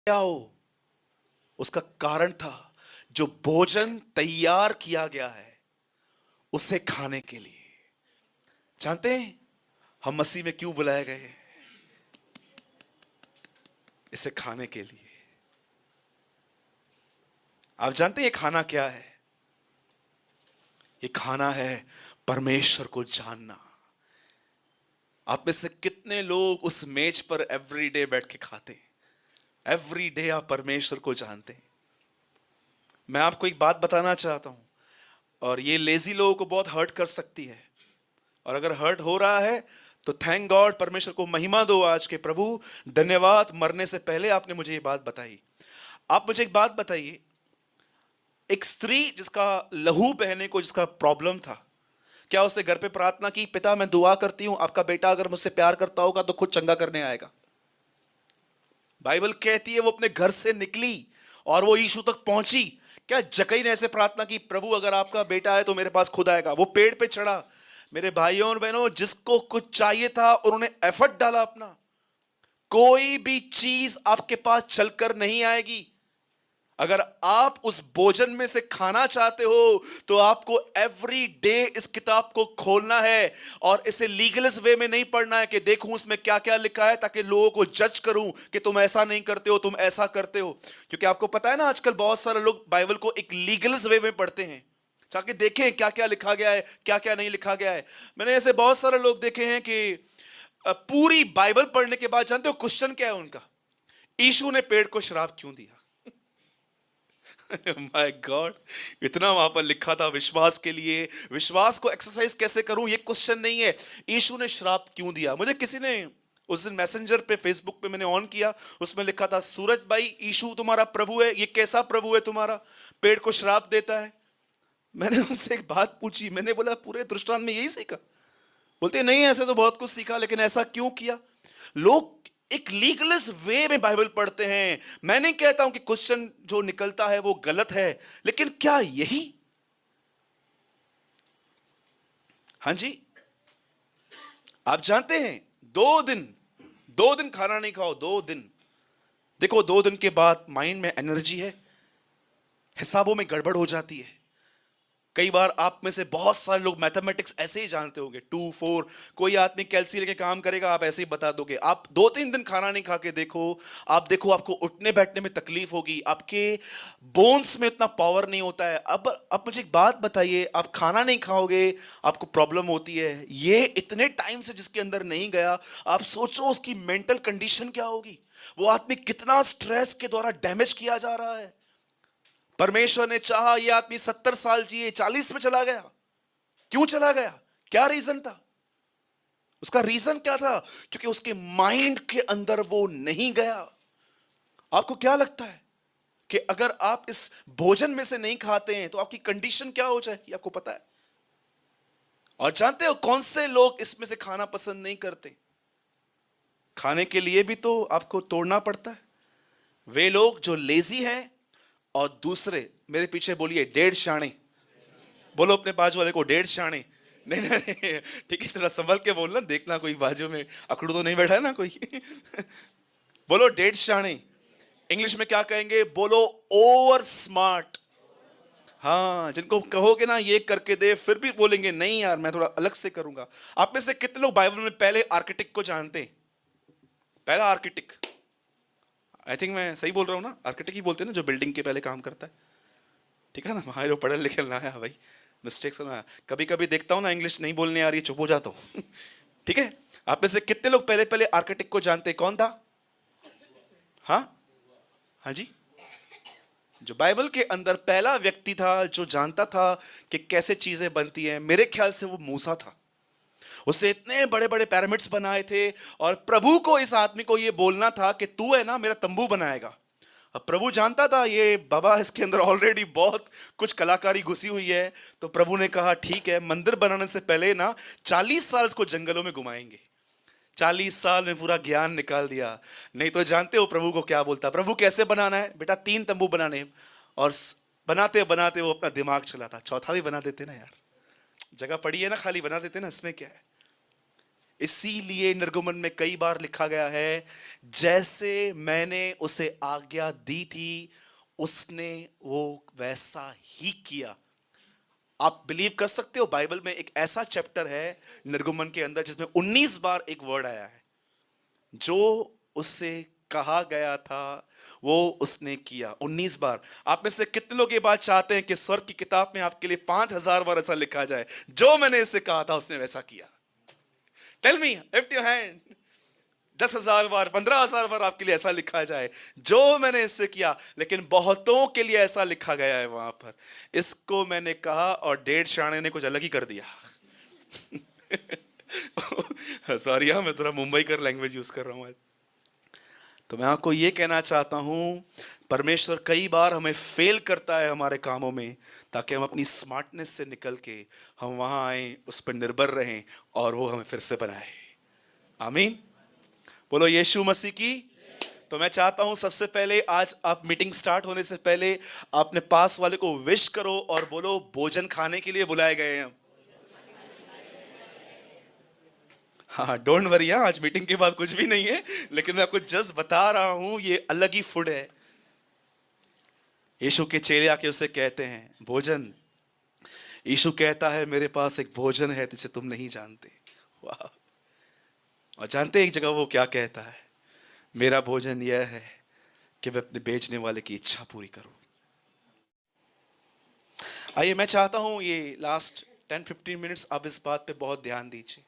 क्या हो, उसका कारण था जो भोजन तैयार किया गया है उसे खाने के लिए। जानते हैं हम मसीह में क्यों बुलाए गए हैं? इसे खाने के लिए। आप जानते हैं ये खाना क्या है? ये खाना है परमेश्वर को जानना। आप में से कितने लोग उस मेज पर एवरी डे बैठ के खाते हैं? एवरी डे आप परमेश्वर को जानते हैं। मैं आपको एक बात बताना चाहता हूं, और ये लेजी लोगों को बहुत हर्ट कर सकती है, और अगर हर्ट हो रहा है तो थैंक गॉड, परमेश्वर को महिमा दो आज के प्रभु, धन्यवाद, मरने से पहले आपने मुझे ये बात बताई। आप मुझे एक बात बताइए, एक स्त्री जिसका लहू बहने को जिसका प्रॉब्लम था, क्या उसने घर पे प्रार्थना की, पिता मैं दुआ करती हूं आपका बेटा अगर मुझसे प्यार करता होगा तो खुद चंगा करने आएगा? बाइबल कहती है वो अपने घर से निकली और वो यीशु तक पहुंची। क्या जकई ने ऐसे प्रार्थना की, प्रभु अगर आपका बेटा है तो मेरे पास खुद आएगा? वो पेड़ पे चढ़ा। मेरे भाइयों और बहनों, जिसको कुछ चाहिए था उन्होंने एफर्ट डाला अपना। कोई भी चीज आपके पास चलकर नहीं आएगी। अगर आप उस भोजन में से खाना चाहते हो तो आपको एवरी डे इस किताब को खोलना है और इसे लीगलिस्ट वे में नहीं पढ़ना है कि देखूं उसमें क्या क्या लिखा है ताकि लोगों को जज करूं कि तुम ऐसा नहीं करते हो, तुम ऐसा करते हो। क्योंकि आपको पता है ना, आजकल बहुत सारे लोग बाइबल को एक लीगलिस्ट वे में पढ़ते हैं ताकि देखें क्या क्या लिखा गया है, क्या क्या नहीं लिखा गया है। मैंने ऐसे बहुत सारे लोग देखे हैं कि पूरी बाइबल पढ़ने के बाद जानते हो क्वेश्चन क्या है उनका? यीशु ने पेड़ को श्राप क्यों दिया? माय गॉड, इतना वहां पर लिखा था विश्वास के लिए, विश्वास को एक्सरसाइज कैसे करूं, ये क्वेश्चन नहीं है। यीशु ने श्राप क्यों दिया? मुझे किसी ने उस दिन मैसेंजर पे, फेसबुक पे मैंने ऑन किया, उसमें लिखा था, सूरज भाई यीशु तुम्हारा प्रभु है, ये कैसा प्रभु है तुम्हारा, पेड़ को श्राप देता है? मैंने उनसे एक बात पूछी, मैंने बोला पूरे दृष्टांत में यही सीखा? बोलते नहीं, ऐसे तो बहुत कुछ सीखा, लेकिन ऐसा क्यों किया? लोग एक लीगलिस्ट वे में बाइबल पढ़ते हैं। मैं नहीं कहता हूं कि क्वेश्चन जो निकलता है वो गलत है, लेकिन क्या यही? हाँ जी, आप जानते हैं 2 दिन खाना नहीं खाओ, 2 दिन, देखो 2 दिन के बाद माइंड में एनर्जी है, हिसाबों में गड़बड़ हो जाती है। कई बार आप में से बहुत सारे लोग मैथमेटिक्स ऐसे ही जानते होंगे, 2 4, कोई आदमी कैलसी लेके काम करेगा, आप ऐसे ही बता दोगे। आप 2-3 दिन खाना नहीं खा के देखो, आप देखो आपको उठने बैठने में तकलीफ होगी, आपके बोन्स में इतना पावर नहीं होता है। अब मुझे एक बात बताइए, आप खाना नहीं खाओगे, आपको प्रॉब्लम होती है, ये इतने टाइम से जिसके अंदर नहीं गया, आप सोचो उसकी मेंटल कंडीशन क्या होगी, वो आदमी कितना स्ट्रेस के द्वारा डैमेज किया जा रहा है। परमेश्वर ने चाहा यह आदमी 70 साल जिए, 40 में चला गया। क्यों चला गया? क्या रीजन था? उसका रीजन क्या था? क्योंकि उसके माइंड के अंदर वो नहीं गया। आपको क्या लगता है कि अगर आप इस भोजन में से नहीं खाते हैं तो आपकी कंडीशन क्या हो जाएगी? आपको पता है? और जानते हो कौन से लोग इसमें से खाना पसंद नहीं करते? खाने के लिए भी तो आपको तोड़ना पड़ता है। वे लोग जो लेजी हैं, और दूसरे, मेरे पीछे बोलिए, 1.5 शाणे। बोलो अपने बाजू वाले को, 1.5 शाणे। नहीं नहीं नहीं, ठीक है, थोड़ा संभल के बोलना, देखना कोई बाजू में अकड़ू तो नहीं बैठा है ना कोई। बोलो 1.5 शाणे। इंग्लिश में क्या कहेंगे? बोलो ओवर स्मार्ट। हाँ, जिनको कहोगे ना ये करके दे, फिर भी बोलेंगे नहीं यार मैं थोड़ा अलग से करूंगा। आप में से कितने लोग बाइबल में पहले आर्किटेक्ट को जानते हैं? पहला आर्किटेक्ट, आई थिंक मैं सही बोल रहा हूँ ना, आर्किटेक्ट ही बोलते हैं ना जो बिल्डिंग के पहले काम करता है, ठीक है ना? हमारे पढ़े लिखे ना है भाई, मिस्टेक सुना। कभी कभी देखता हूँ ना इंग्लिश नहीं बोलने आ रही है, चुप हो जाता हूँ। ठीक है, आप में से कितने लोग पहले पहले आर्किटेक्ट को जानते हैं? कौन था? हाँ हाँ जी, जो बाइबल के अंदर पहला व्यक्ति था जो जानता था कि कैसे चीजें बनती हैं, मेरे ख्याल से वो मूसा था। उसने इतने बड़े बड़े पिरामिड्स बनाए थे, और प्रभु को, इस आदमी को ये बोलना था कि तू है ना मेरा तंबू बनाएगा। अब प्रभु जानता था ये बाबा, इसके अंदर ऑलरेडी बहुत कुछ कलाकारी घुसी हुई है, तो प्रभु ने कहा ठीक है, मंदिर बनाने से पहले ना 40 साल इसको जंगलों में घुमाएंगे। 40 साल में पूरा ज्ञान निकाल दिया। नहीं तो जानते हो प्रभु को क्या बोलता? प्रभु कैसे बनाना है बेटा? 3 तंबू बनाने। और बनाते बनाते वो अपना दिमाग चलाता, चौथा भी बना देते ना यार, जगह पड़ी है ना खाली, बना देते ना, इसमें क्या है? इसीलिए निर्गमन में कई बार लिखा गया है, जैसे मैंने उसे आज्ञा दी थी उसने वो वैसा ही किया। आप बिलीव कर सकते हो, बाइबल में एक ऐसा चैप्टर है निर्गमन के अंदर जिसमें 19 बार एक वर्ड आया है, जो उससे कहा गया था वो उसने किया 19 बार। आप में से कितने लोग ये बात चाहते हैं कि स्वर्ग की किताब में आपके लिए 5000 बार ऐसा लिखा जाए, जो मैंने इससे कहा था उसने वैसा किया? Tell me, lift your hand. 10,000 बार, 15,000 बार आपके लिए ऐसा लिखा जाए, जो मैंने इससे किया। लेकिन बहुतों के लिए ऐसा लिखा गया है वहां पर, इसको मैंने कहा और 1.5 शाणे ने कुछ अलग ही कर दिया। सॉरी, मैं थोड़ा मुंबई कर लैंग्वेज यूज कर रहा हूं आज। तो मैं आपको ये कहना चाहता हूं, परमेश्वर कई बार हमें फेल करता है हमारे कामों में, ताकि हम अपनी स्मार्टनेस से निकल के हम वहां आए, उस पर निर्भर रहें और वो हमें फिर से बनाए। आमीन। बोलो यीशु मसीह की। तो मैं चाहता हूं सबसे पहले आज आप मीटिंग स्टार्ट होने से पहले अपने पास वाले को विश करो और बोलो भोजन खाने के लिए बुलाए गए हैं। हाँ, डोंट वरी, आज मीटिंग के बाद कुछ भी नहीं है, लेकिन मैं आपको जस्ट बता रहा हूं ये अलग ही फूड है। यीशु के चेले आके उसे कहते हैं भोजन। यीशु कहता है मेरे पास एक भोजन है जिसे तुम नहीं जानते। वाह। और जानते एक जगह वो क्या कहता है, मेरा भोजन यह है कि मैं अपने बेचने वाले की इच्छा पूरी करूं। आइए, मैं चाहता हूं ये लास्ट 10-15 मिनट्स आप इस बात पे बहुत ध्यान दीजिए।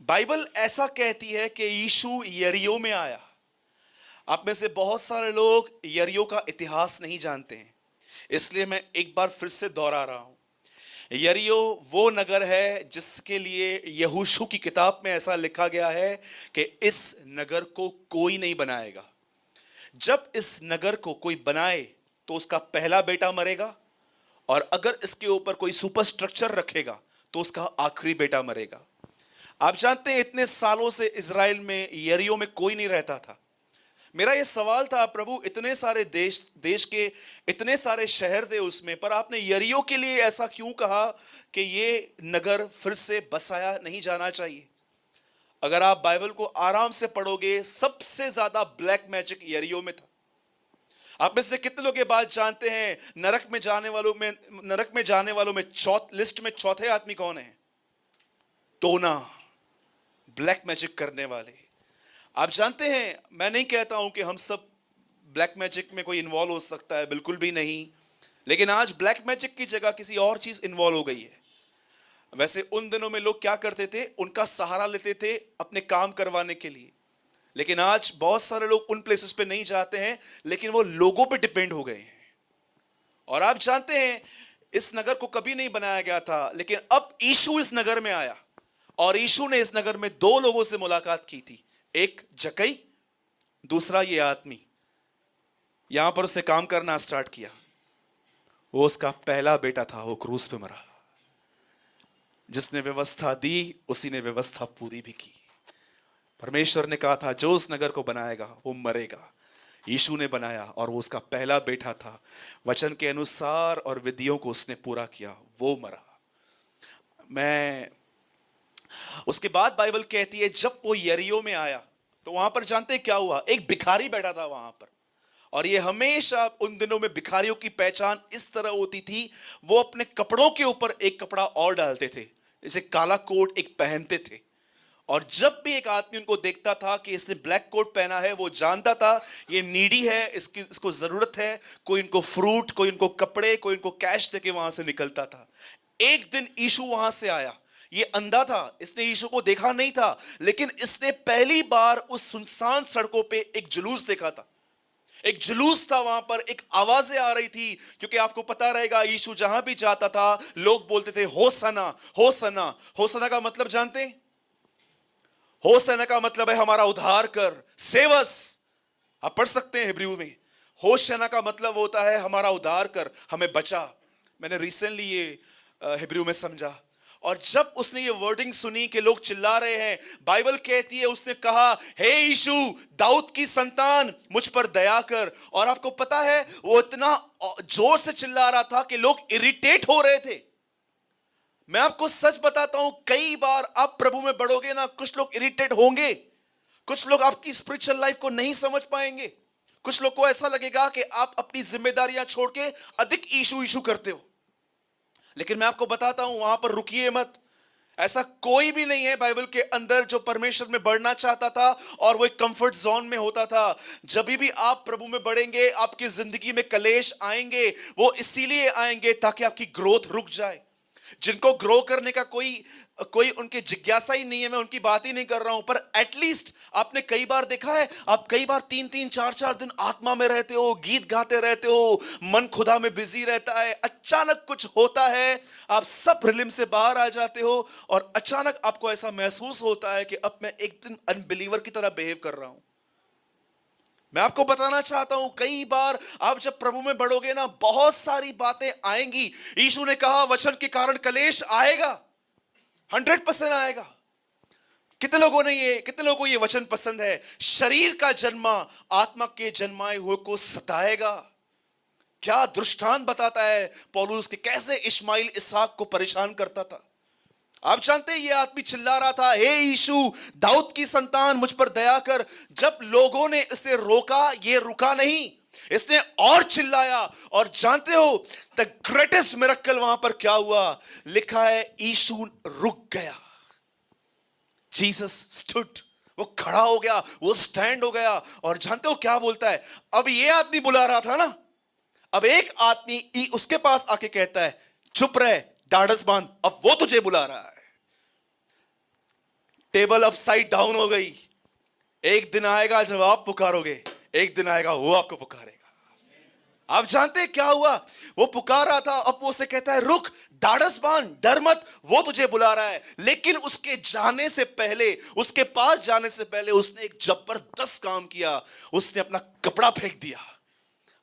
बाइबल ऐसा कहती है कि यीशु यरीहो में आया। आप में से बहुत सारे लोग यरीहो का इतिहास नहीं जानते हैं, इसलिए मैं एक बार फिर से दोहरा रहा हूं। यरीहो वो नगर है जिसके लिए यहोशू की किताब में ऐसा लिखा गया है कि इस नगर को कोई नहीं बनाएगा। जब इस नगर को कोई बनाए तो उसका पहला बेटा मरेगा, और अगर इसके ऊपर कोई सुपर स्ट्रक्चर रखेगा तो उसका आखिरी बेटा मरेगा। आप जानते हैं इतने सालों से इजराइल में यरीहो में कोई नहीं रहता था। मेरा यह सवाल था, प्रभु इतने सारे देश के इतने सारे शहर थे उसमें, पर आपने यरीहो के लिए ऐसा क्यों कहा कि ये नगर फिर से बसाया नहीं जाना चाहिए? अगर आप बाइबल को आराम से पढ़ोगे, सबसे ज्यादा ब्लैक मैजिक यरीहो में था। आप में से कितने लोग ये बात जानते हैं, नरक में जाने वालों में लिस्ट में चौथे आदमी कौन है? टोना, ब्लैक मैजिक करने वाले। आप जानते हैं, मैं नहीं कहता हूं कि हम सब ब्लैक मैजिक में कोई इन्वॉल्व हो सकता है, बिल्कुल भी नहीं, लेकिन आज ब्लैक मैजिक की जगह किसी और चीज इन्वॉल्व हो गई है। वैसे उन दिनों में लोग क्या करते थे, उनका सहारा लेते थे अपने काम करवाने के लिए, लेकिन आज बहुत सारे लोग उन प्लेसेस पे नहीं जाते हैं, लेकिन वो लोगों पे डिपेंड हो गए हैं। और आप जानते हैं इस नगर को कभी नहीं बनाया गया था, लेकिन अब यीशु इस नगर में आया और यीशु ने इस नगर में 2 लोगों से मुलाकात की थी, एक जक्कई, दूसरा ये आदमी। यहां पर उसने काम करना स्टार्ट किया। वो उसका पहला बेटा था, वो क्रूस पे मरा। जिसने व्यवस्था दी उसी ने व्यवस्था पूरी भी की। परमेश्वर ने कहा था जो उस नगर को बनाएगा वो मरेगा। यीशु ने बनाया और वो उसका पहला बेटा था। वचन के अनुसार और विधियों को उसने पूरा किया, वो मरा। उसके बाद बाइबल कहती है जब वो यरीहो में आया तो वहां पर जानते हैं क्या हुआ? एक भिखारी बैठा था वहां पर। और ये हमेशा उन दिनों में भिखारियों की पहचान इस तरह होती थी, वो अपने कपड़ों के ऊपर एक कपड़ा और डालते थे, जैसे काला कोट एक पहनते थे। और जब भी एक आदमी उनको देखता था कि इसने ब्लैक कोट पहना है, वो जानता था ये नीडी है, इसको जरूरत है। कोई इनको फ्रूट, कोई इनको कपड़े, कोई इनको कैश देके वहां से निकलता था। एक दिन यीशु वहां से आया। ये अंधा था, इसने यीशु को देखा नहीं था, लेकिन इसने पहली बार उस सुनसान सड़कों पे एक जुलूस देखा था। एक जुलूस था वहां पर, एक आवाजें आ रही थी, क्योंकि आपको पता रहेगा यीशु जहां भी जाता था लोग बोलते थे होसना होसना। होसना का मतलब जानते हैं? होसना का मतलब है हमारा उद्धार कर, सेवस। आप पढ़ सकते हैं हिब्रू में। होशना का मतलब होता है हमारा उद्धार कर, हमें बचा। मैंने रिसेंटली ये हिब्रू में समझा। और जब उसने ये वर्डिंग सुनी कि लोग चिल्ला रहे हैं, बाइबल कहती है उसने कहा, हे यीशु दाऊद की संतान मुझ पर दया कर। और आपको पता है वो इतना जोर से चिल्ला रहा था कि लोग इरिटेट हो रहे थे। मैं आपको सच बताता हूं, कई बार आप प्रभु में बढ़ोगे ना, कुछ लोग इरिटेट होंगे, कुछ लोग आपकी स्पिरिचुअल लाइफ को नहीं समझ पाएंगे, कुछ लोग को ऐसा लगेगा कि आप अपनी जिम्मेदारियां छोड़ के अधिक इशू इशू करते हो। लेकिन मैं आपको बताता हूं, वहां पर रुकिए मत। ऐसा कोई भी नहीं है बाइबल के अंदर जो परमेश्वर में बढ़ना चाहता था और वो एक कंफर्ट जोन में होता था। जब भी आप प्रभु में बढ़ेंगे, आपकी जिंदगी में कलेश आएंगे, वो इसीलिए आएंगे ताकि आपकी ग्रोथ रुक जाए। जिनको ग्रो करने का कोई कोई उनकी जिज्ञासा ही नहीं है, मैं उनकी बात ही नहीं कर रहा हूं, पर एटलीस्ट आपने कई बार देखा है, आप कई बार 3-3 4-4 दिन आत्मा में रहते हो, गीत गाते रहते हो, मन खुदा में बिजी रहता है, अचानक कुछ होता है, आप सब रिलिम से बाहर आ जाते हो और अचानक आपको ऐसा महसूस होता है कि अब मैं एक दिन अनबिलीवर की तरह बिहेव कर रहा हूं। मैं आपको बताना चाहता हूं, कई बार आप जब प्रभु में बढ़ोगे ना, बहुत सारी बातें आएंगी। यीशु ने कहा वचन के कारण कलेश आएगा, 100% आएगा। कितने लोगों को ये वचन पसंद है? शरीर का जन्मा आत्मा के जन्माए हुए को सताएगा। क्या दृष्टांत बताता है पौलुस कि कैसे इश्माइल इसहाक को परेशान करता था। आप जानते हैं, ये आदमी चिल्ला रहा था, हे यीशु दाऊद की संतान मुझ पर दया कर। जब लोगों ने इसे रोका, ये रुका नहीं, इसने और चिल्लाया। और जानते हो द ग्रेटेस्ट मिरेकल वहां पर क्या हुआ? लिखा है यीशु रुक गया। जीसस स्टूड, वो खड़ा हो गया, वो स्टैंड हो गया। और जानते हो क्या बोलता है? अब ये आदमी बुला रहा था ना, अब एक आदमी उसके पास आके कहता है चुप रहे, ढाढ़स बांध, अब वो तुझे बुला रहा है। टेबल अपसाइड डाउन हो गई। एक दिन आएगा जब आप पुकारोगे, एक दिन आएगा वो आपको पुकारेगा। आप जानते हैं क्या हुआ? वो पुकार रहा था, अब वो उसे कहता है रुक, ढाढ़स बांध, डर मत, वो तुझे बुला रहा है। लेकिन उसके जाने से पहले, उसके पास जाने से पहले उसने एक जबरदस्त काम किया, उसने अपना कपड़ा फेंक दिया।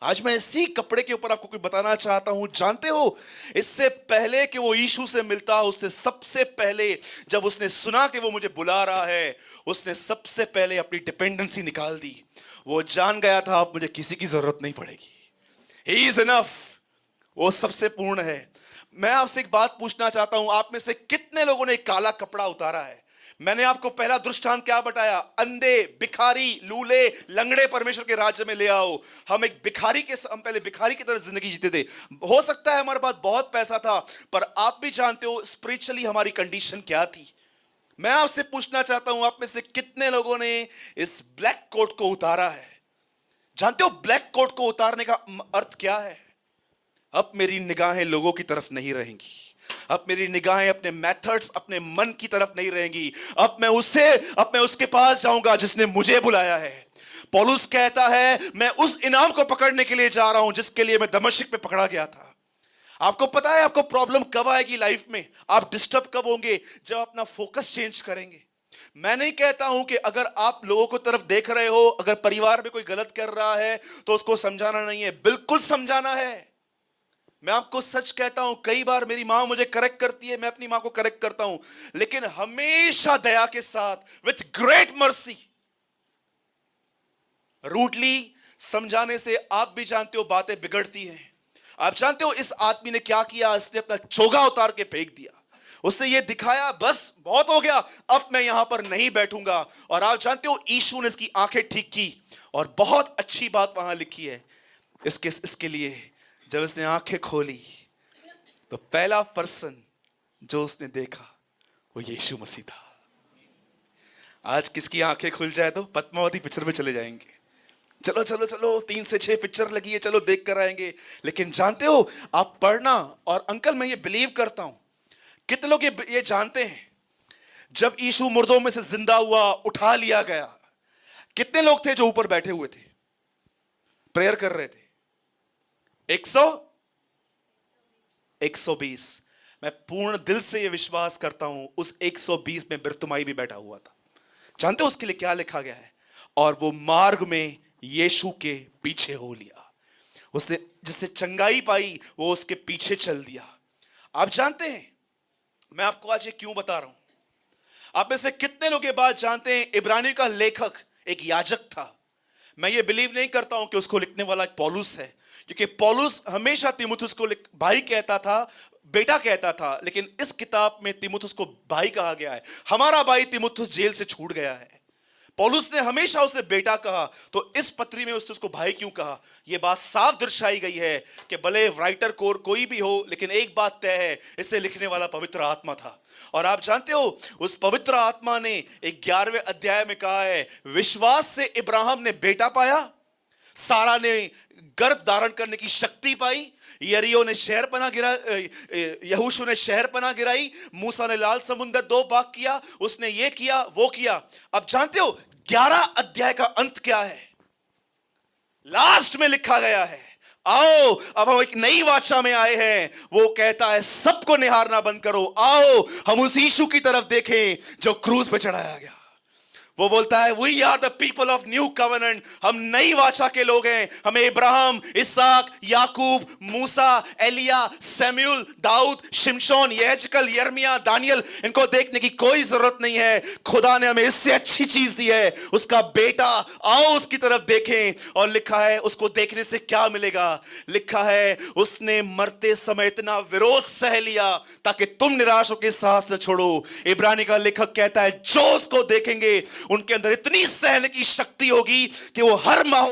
आज मैं इसी कपड़े के ऊपर आपको कुछ बताना चाहता हूं। जानते हो, इससे पहले कि वो यीशु से मिलता, उसने सबसे पहले, जब उसने सुना कि वो मुझे बुला रहा है, उसने सबसे पहले अपनी डिपेंडेंसी निकाल दी। वो जान गया था अब मुझे किसी की जरूरत नहीं पड़ेगी, ही इज इनफ, वो सबसे पूर्ण है। मैं आपसे एक बात पूछना चाहता हूं, आप में से कितने लोगों ने काला कपड़ा उतारा है? मैंने आपको पहला दृष्टांत क्या बताया? अंधे, भिखारी, लूले, लंगड़े परमेश्वर के राज्य में ले आओ। हम पहले भिखारी की तरह जिंदगी जीते थे। हो सकता है हमारे पास बहुत पैसा था, पर आप भी जानते हो स्पिरिचुअली हमारी कंडीशन क्या थी। मैं आपसे पूछना चाहता हूं, आप में से कितने लोगों ने इस ब्लैक कोट को उतारा है? जानते हो ब्लैक कोट को उतारने का अर्थ क्या है? अब मेरी निगाहें लोगों की तरफ नहीं रहेंगी, अब मेरी निगाहें अपने मेथड्स, अपने मन की तरफ नहीं रहेंगी। अब मैं उसके पास जाऊंगा जिसने मुझे बुलाया है। पौलुस कहता है मैं उस इनाम को पकड़ने के लिए जा रहा हूं जिसके लिए मैं दमिश्क में पकड़ा गया था। आपको पता है आपको प्रॉब्लम कब आएगी लाइफ में? आप डिस्टर्ब कब होंगे? जब अपना फोकस चेंज करेंगे। मैं नहीं कहता हूं कि अगर आप लोगों को तरफ देख रहे हो, अगर परिवार में कोई गलत कर रहा है तो उसको समझाना नहीं है, बिल्कुल समझाना है। मैं आपको सच कहता हूं, कई बार मेरी मां मुझे करेक्ट करती है, मैं अपनी मां को करेक्ट करता हूं, लेकिन हमेशा दया के साथ, विथ ग्रेट मर्सी। रूटली समझाने से आप भी जानते हो बातें बिगड़ती हैं। आप जानते हो इस आदमी ने क्या किया? इसने अपना चोगा उतार के फेंक दिया। उसने ये दिखाया बस बहुत हो गया, अब मैं यहां पर नहीं बैठूंगा। और आप जानते हो यीशु ने इसकी आंखें ठीक की। और बहुत अच्छी बात वहां लिखी है इसके लिए, जब उसने आंखें खोली तो पहला पर्सन जो उसने देखा वो यीशु मसीह था। आज किसकी आंखें खुल जाए तो पद्मावती पिक्चर में चले जाएंगे। चलो चलो चलो, 3 से 6 पिक्चर लगी है, चलो देख कर आएंगे। लेकिन जानते हो, आप पढ़ना, और अंकल मैं ये बिलीव करता हूं, कितने लोग ये जानते हैं जब यीशु मुर्दों में से जिंदा हुआ, उठा लिया गया, कितने लोग थे जो ऊपर बैठे हुए थे, प्रेयर कर रहे थे? 120। मैं पूर्ण दिल से यह विश्वास करता हूं उस 120 में बिरतुमाई भी बैठा हुआ था। जानते हो उसके लिए क्या लिखा गया है? और वो मार्ग में यीशु के पीछे हो लिया। उसने जिससे चंगाई पाई वो उसके पीछे चल दिया। आप जानते हैं मैं आपको आज ये क्यों बता रहा हूं? आप में से कितने लोग ये बात जानते हैं इब्रानी का लेखक एक याजक था? मैं ये बिलीव नहीं करता हूं कि उसको लिखने वाला पौलुस है, क्योंकि पौलुस हमेशा तीमुथियुस को भाई कहता था, बेटा कहता था, लेकिन इस किताब में तीमुथियुस को भाई कहा गया है। हमारा भाई तीमुथियुस जेल से छूट गया है, पौलुस ने हमेशा उसे बेटा कहा, तो इस पत्री में उसने उसको भाई क्यों कहा? यह बात साफ दर्शाई गई है कि भले राइटर कोई भी हो, लेकिन एक बात तय है, इसे लिखने वाला पवित्र आत्मा था। और आप जानते हो, उस पवित्र आत्मा ने 11वें अध्याय में कहा है, विश्वास से इब्राहिम ने बेटा पाया, सारा ने गर्भ धारण करने की शक्ति पाई, यरीहो ने शहर पना गिरा, यहोशू ने शहर पना गिराई, मूसा ने लाल समुद्र 2 भाग किया, उसने ये किया वो किया। अब जानते हो 11 अध्याय का अंत क्या है? लास्ट में लिखा गया है, आओ अब हम एक नई वाचा में आए हैं। वो कहता है सबको निहारना बंद करो, आओ हम उस यीशु की तरफ देखें जो क्रूस पे चढ़ाया गया। वो बोलता है we are the people of new covenant, हम नई वाचा के लोग हैं। हमें इब्राहिम, इसहाक, याकूब, मूसा, एलिया, सैमुअल, दाऊद, शिमशोन, यहेजकल, यिर्मयाह, दानियल, इनको देखने की कोई जरूरत नहीं है। खुदा ने हमें इससे अच्छी चीज दी है, उसका बेटा। आओ उसकी तरफ देखें। और लिखा है उसको देखने से क्या मिलेगा? लिखा है उसने मरते समय इतना विरोध सह लिया ताकि तुम निराश होकर साहस न छोड़ो। इब्रानी का लेखक कहता है जो उसको देखेंगे उनके अंदर इतनी सहने की शक्ति होगी कि वो हर माहौल